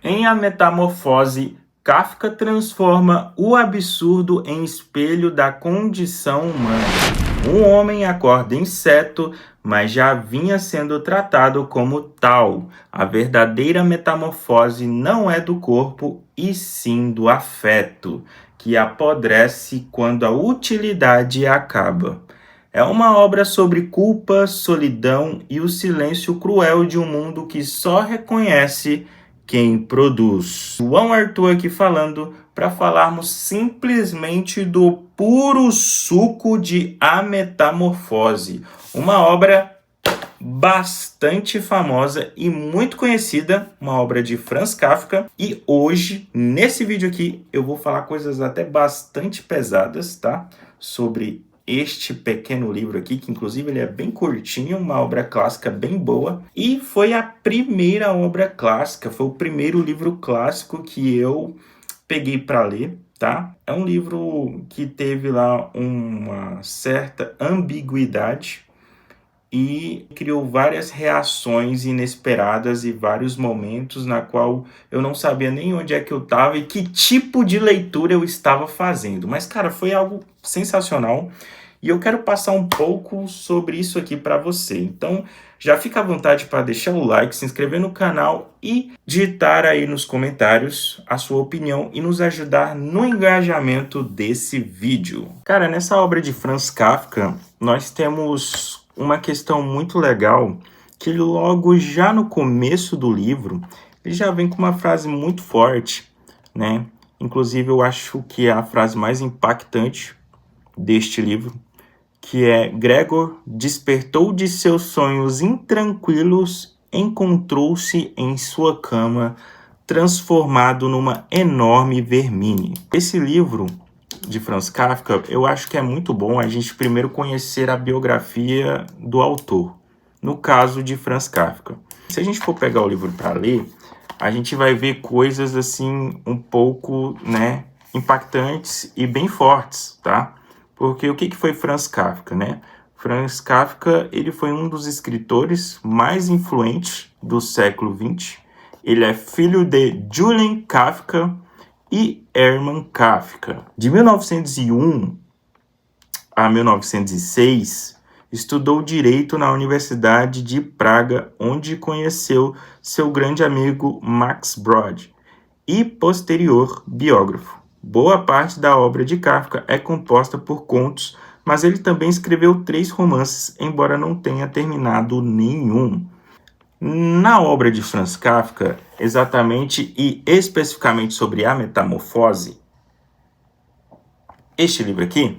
Em A Metamorfose, Kafka transforma o absurdo em espelho da condição humana. Um homem acorda inseto, mas já vinha sendo tratado como tal. A verdadeira metamorfose não é do corpo, e sim do afeto, que apodrece quando a utilidade acaba. É uma obra sobre culpa, solidão e o silêncio cruel de um mundo que só reconhece quem produz. João Arthur aqui falando para falarmos simplesmente do puro suco de A Metamorfose, uma obra bastante famosa e muito conhecida, uma obra de Franz Kafka. E hoje, nesse vídeo aqui, eu vou falar coisas até bastante pesadas, tá? Sobre este pequeno livro aqui, que inclusive ele é bem curtinho, uma obra clássica bem boa. E foi a primeira obra clássica, foi o primeiro livro clássico que eu peguei para ler, tá? É um livro que teve lá uma certa ambiguidade, e criou várias reações inesperadas e vários momentos na qual eu não sabia nem onde é que eu estava e que tipo de leitura eu estava fazendo. Mas, cara, foi algo sensacional e eu quero passar um pouco sobre isso aqui para você. Então, já fica à vontade para deixar o like, se inscrever no canal e digitar aí nos comentários a sua opinião e nos ajudar no engajamento desse vídeo. Cara, nessa obra de Franz Kafka, nós temos uma questão muito legal, que logo já no começo do livro, ele já vem com uma frase muito forte, né? Inclusive, eu acho que é a frase mais impactante deste livro, que é: Gregor despertou de seus sonhos intranquilos, encontrou-se em sua cama, transformado numa enorme vermine. Esse livro de Franz Kafka, eu acho que é muito bom a gente primeiro conhecer a biografia do autor, no caso de Franz Kafka. Se a gente for pegar o livro para ler, a gente vai ver coisas assim um pouco, né, impactantes e bem fortes, tá? Porque o que foi Franz Kafka, né? Franz Kafka, ele foi um dos escritores mais influentes do século XX. Ele é filho de Julian Kafka e Hermann Kafka. De 1901 a 1906, estudou Direito na Universidade de Praga, onde conheceu seu grande amigo Max Brod e posterior biógrafo. Boa parte da obra de Kafka é composta por contos, mas ele também escreveu 3 romances, embora não tenha terminado nenhum. Na obra de Franz Kafka, exatamente e especificamente sobre A Metamorfose, este livro aqui,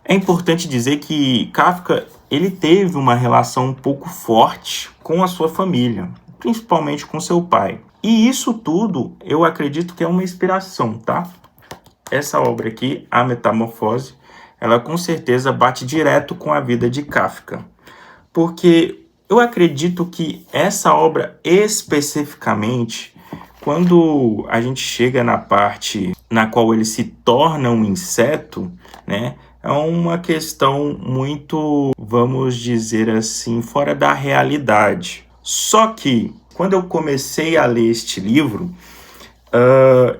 é importante dizer que Kafka ele teve uma relação um pouco forte com a sua família, principalmente com seu pai. E isso tudo, eu acredito que é uma inspiração, tá? Essa obra aqui, A Metamorfose, ela com certeza bate direto com a vida de Kafka, porque eu acredito que essa obra especificamente, quando a gente chega na parte na qual ele se torna um inseto, né, é uma questão muito, vamos dizer assim, fora da realidade. Só que, quando eu comecei a ler este livro,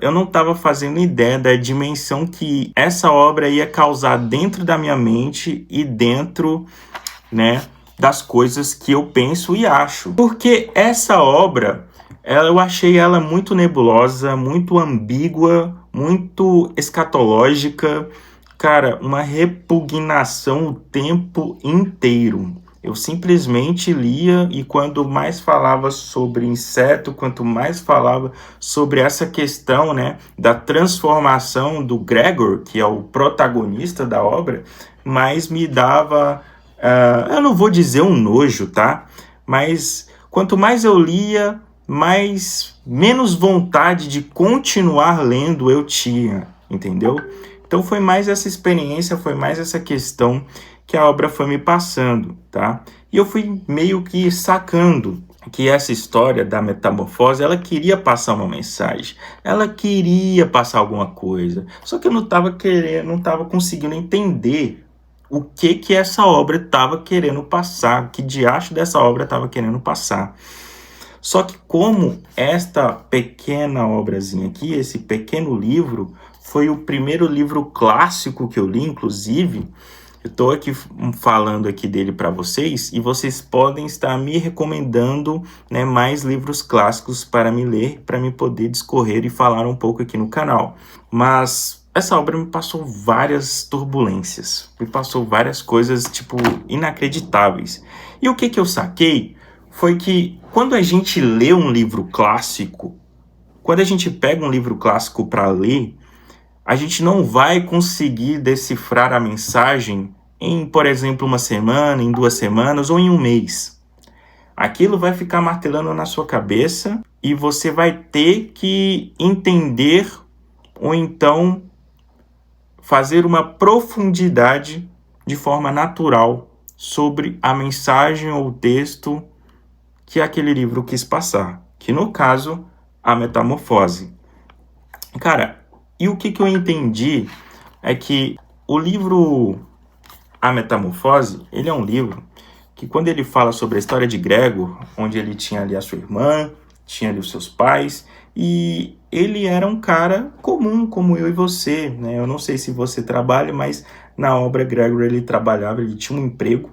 eu não estava fazendo ideia da dimensão que essa obra ia causar dentro da minha mente e dentro, né, das coisas que eu penso e acho. Porque essa obra, eu achei ela muito nebulosa, muito ambígua, muito escatológica. Cara, uma repugnação o tempo inteiro. Eu simplesmente lia e quando mais falava sobre inseto, quanto mais falava sobre essa questão, né, da transformação do Gregor, que é o protagonista da obra, mais me dava... eu não vou dizer um nojo, tá? Mas quanto mais eu lia, menos vontade de continuar lendo eu tinha, entendeu? Então foi mais essa experiência, foi mais essa questão que a obra foi me passando, tá? E eu fui meio que sacando que essa história da metamorfose, ela queria passar uma mensagem, ela queria passar alguma coisa, só que eu não estava conseguindo entender o que essa obra estava querendo passar, que diacho dessa obra estava querendo passar. Só que como esta pequena obrazinha aqui, esse pequeno livro, foi o primeiro livro clássico que eu li, inclusive, eu estou aqui falando aqui dele para vocês e vocês podem estar me recomendando, né, mais livros clássicos para me ler, para me poder discorrer e falar um pouco aqui no canal. Mas essa obra me passou várias turbulências, me passou várias coisas, tipo, inacreditáveis. E o que eu saquei foi que quando a gente lê um livro clássico, quando a gente pega um livro clássico para ler, a gente não vai conseguir decifrar a mensagem em, por exemplo, uma semana, em 2 semanas ou em um mês. Aquilo vai ficar martelando na sua cabeça e você vai ter que entender ou então fazer uma profundidade de forma natural sobre a mensagem ou o texto que aquele livro quis passar, que no caso, a Metamorfose. Cara, e o que eu entendi é que o livro A Metamorfose, ele é um livro que quando ele fala sobre a história de Gregor, onde ele tinha ali a sua irmã, tinha ali os seus pais, e ele era um cara comum, como eu e você, né? Eu não sei se você trabalha, mas na obra Gregor ele trabalhava, ele tinha um emprego,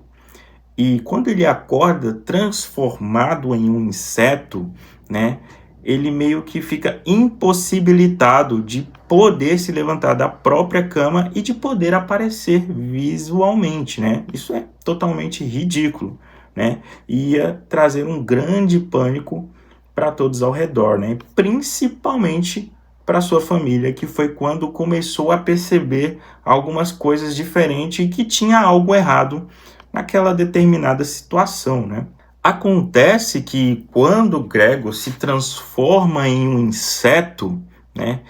e quando ele acorda transformado em um inseto, né, ele meio que fica impossibilitado de poder se levantar da própria cama e de poder aparecer visualmente, né? Isso é totalmente ridículo, né? Ia trazer um grande pânico para todos ao redor, né? Principalmente para sua família, que foi quando começou a perceber algumas coisas diferentes e que tinha algo errado naquela determinada situação, né? Acontece que quando Gregor se transforma em um inseto, né,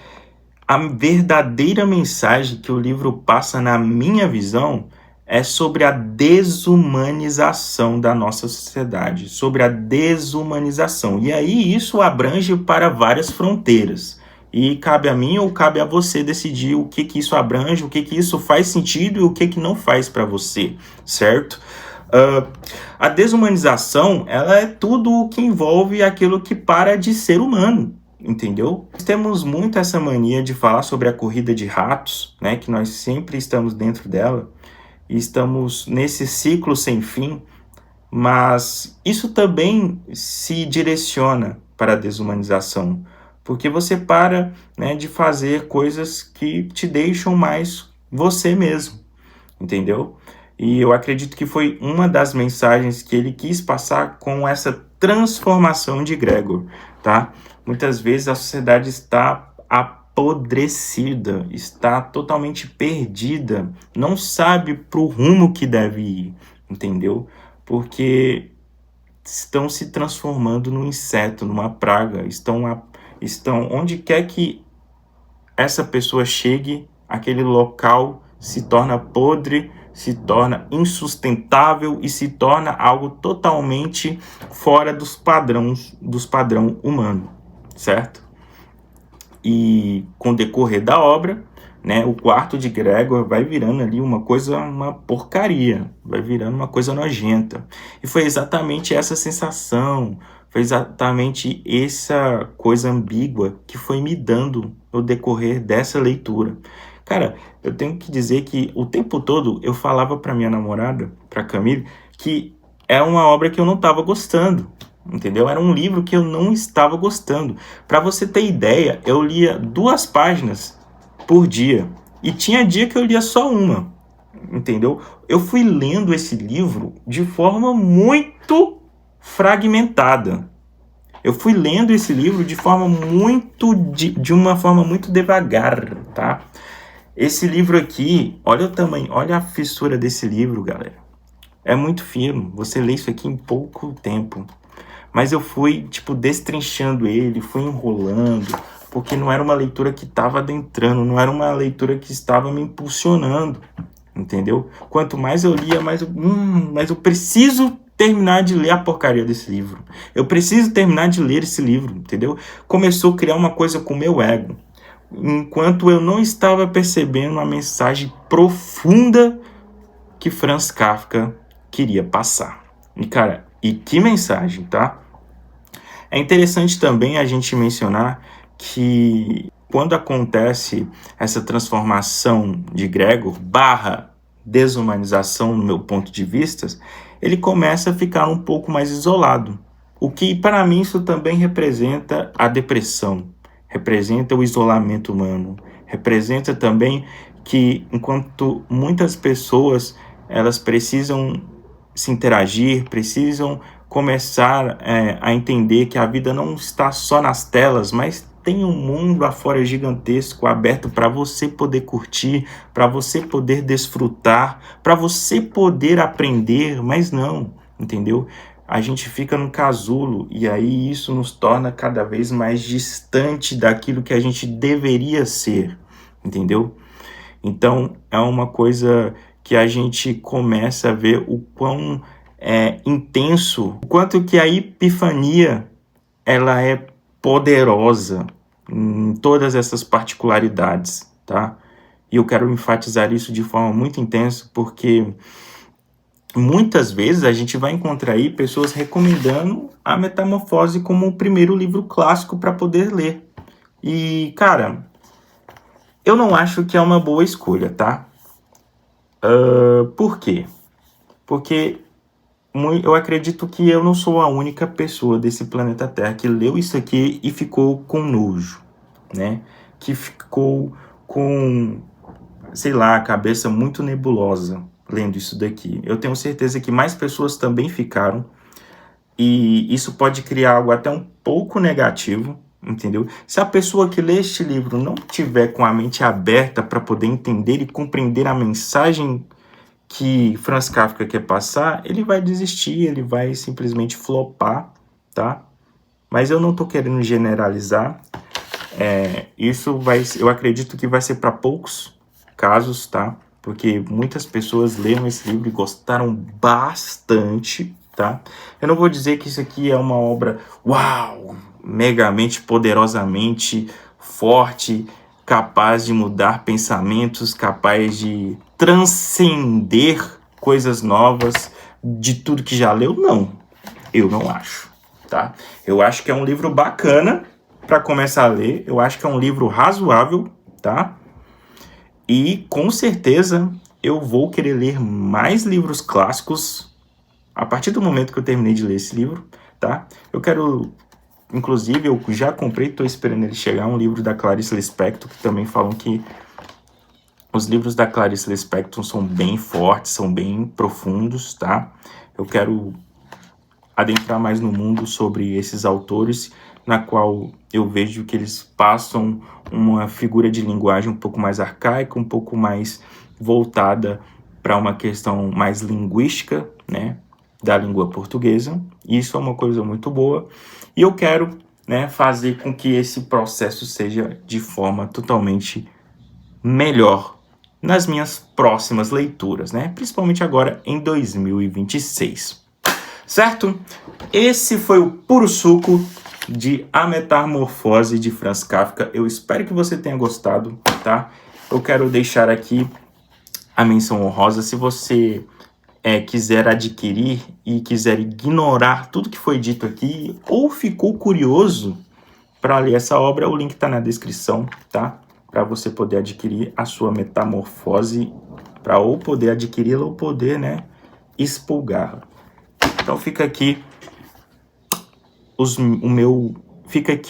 a verdadeira mensagem que o livro passa na minha visão é sobre a desumanização da nossa sociedade, sobre a desumanização. E aí isso abrange para várias fronteiras. E cabe a mim ou cabe a você decidir o que isso abrange, o que isso faz sentido e o que não faz para você, certo? A desumanização, ela é tudo o que envolve aquilo que para de ser humano, entendeu? Temos muito essa mania de falar sobre a corrida de ratos, né? Que nós sempre estamos dentro dela e estamos nesse ciclo sem fim, mas isso também se direciona para a desumanização, porque você para, né, de fazer coisas que te deixam mais você mesmo, entendeu? E eu acredito que foi uma das mensagens que ele quis passar com essa transformação de Gregor, tá? Muitas vezes a sociedade está apodrecida, está totalmente perdida, não sabe para o rumo que deve ir, entendeu? Porque estão se transformando num inseto, numa praga, estão onde quer que essa pessoa chegue, aquele local se torna podre, se torna insustentável e se torna algo totalmente fora do padrão humano, certo? E com o decorrer da obra, né, o quarto de Gregor vai virando ali uma porcaria, vai virando uma coisa nojenta. E foi exatamente essa sensação, foi exatamente essa coisa ambígua que foi me dando no decorrer dessa leitura. Cara, eu tenho que dizer que o tempo todo eu falava para minha namorada, para Camille, que é uma obra que eu não estava gostando, entendeu? Era um livro que eu não estava gostando. Para você ter ideia, eu lia 2 páginas por dia e tinha dia que eu lia só uma, entendeu? Eu fui lendo esse livro de forma muito fragmentada. Eu fui lendo esse livro de forma de uma forma muito devagar, tá? Esse livro aqui, olha o tamanho, olha a fissura desse livro, galera. É muito fino, você lê isso aqui em pouco tempo. Mas eu fui, destrinchando ele, fui enrolando, porque não era uma leitura que estava adentrando, não era uma leitura que estava me impulsionando, entendeu? Quanto mais eu lia, mais eu preciso terminar de ler a porcaria desse livro. Eu preciso terminar de ler esse livro, entendeu? Começou a criar uma coisa com o meu ego, enquanto eu não estava percebendo a mensagem profunda que Franz Kafka queria passar. E, cara, e que mensagem, tá? É interessante também a gente mencionar que quando acontece essa transformação de Gregor barra desumanização, no meu ponto de vista, ele começa a ficar um pouco mais isolado. O que, para mim, isso também representa a depressão, representa o isolamento humano, representa também que, enquanto muitas pessoas elas precisam se interagir, precisam começar a entender que a vida não está só nas telas, mas tem um mundo afora gigantesco aberto para você poder curtir, para você poder desfrutar, para você poder aprender, mas não, entendeu? A gente fica no casulo e aí isso nos torna cada vez mais distante daquilo que a gente deveria ser, entendeu? Então é uma coisa que a gente começa a ver o quão intenso, o quanto que a epifania ela é poderosa em todas essas particularidades, tá? E eu quero enfatizar isso de forma muito intensa, porque muitas vezes a gente vai encontrar aí pessoas recomendando a Metamorfose como o primeiro livro clássico para poder ler. E, cara, eu não acho que é uma boa escolha, tá? Por quê? Porque eu acredito que eu não sou a única pessoa desse planeta Terra que leu isso aqui e ficou com nojo, né? Que ficou com, sei lá, a cabeça muito nebulosa lendo isso daqui. Eu tenho certeza que mais pessoas também ficaram, e isso pode criar algo até um pouco negativo, entendeu? Se a pessoa que lê este livro não tiver com a mente aberta para poder entender e compreender a mensagem que Franz Kafka quer passar, ele vai desistir, ele vai simplesmente flopar, tá? Mas eu não tô querendo generalizar. Eu acredito que vai ser para poucos casos, tá? Porque muitas pessoas leram esse livro e gostaram bastante, tá? Eu não vou dizer que isso aqui é uma obra, uau, megamente, poderosamente forte, capaz de mudar pensamentos, capaz de transcender coisas novas de tudo que já leu. Não, eu não acho, tá? Eu acho que é um livro bacana para começar a ler, eu acho que é um livro razoável, tá? E com certeza eu vou querer ler mais livros clássicos a partir do momento que eu terminei de ler esse livro, tá? Eu quero, inclusive, eu já comprei, estou esperando ele chegar, um livro da Clarice Lispector, que também falam que os livros da Clarice Lispector são bem fortes, são bem profundos, tá? Eu quero adentrar mais no mundo sobre esses autores, na qual eu vejo que eles passam uma figura de linguagem um pouco mais arcaica, um pouco mais voltada para uma questão mais linguística, né, da língua portuguesa. Isso é uma coisa muito boa. E eu quero, né, fazer com que esse processo seja de forma totalmente melhor nas minhas próximas leituras, né, principalmente agora em 2026. Certo? Esse foi o puro suco de A Metamorfose de Franz Kafka. Eu espero que você tenha gostado, tá? Eu quero deixar aqui a menção honrosa. Se você quiser adquirir e quiser ignorar tudo que foi dito aqui, ou ficou curioso para ler essa obra, o link está na descrição, tá? Para você poder adquirir a sua Metamorfose, para ou poder adquiri-la ou poder, né, expurgá-la. Então fica aqui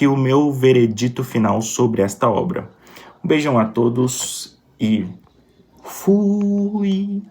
o meu veredito final sobre esta obra. Um beijão a todos e fui!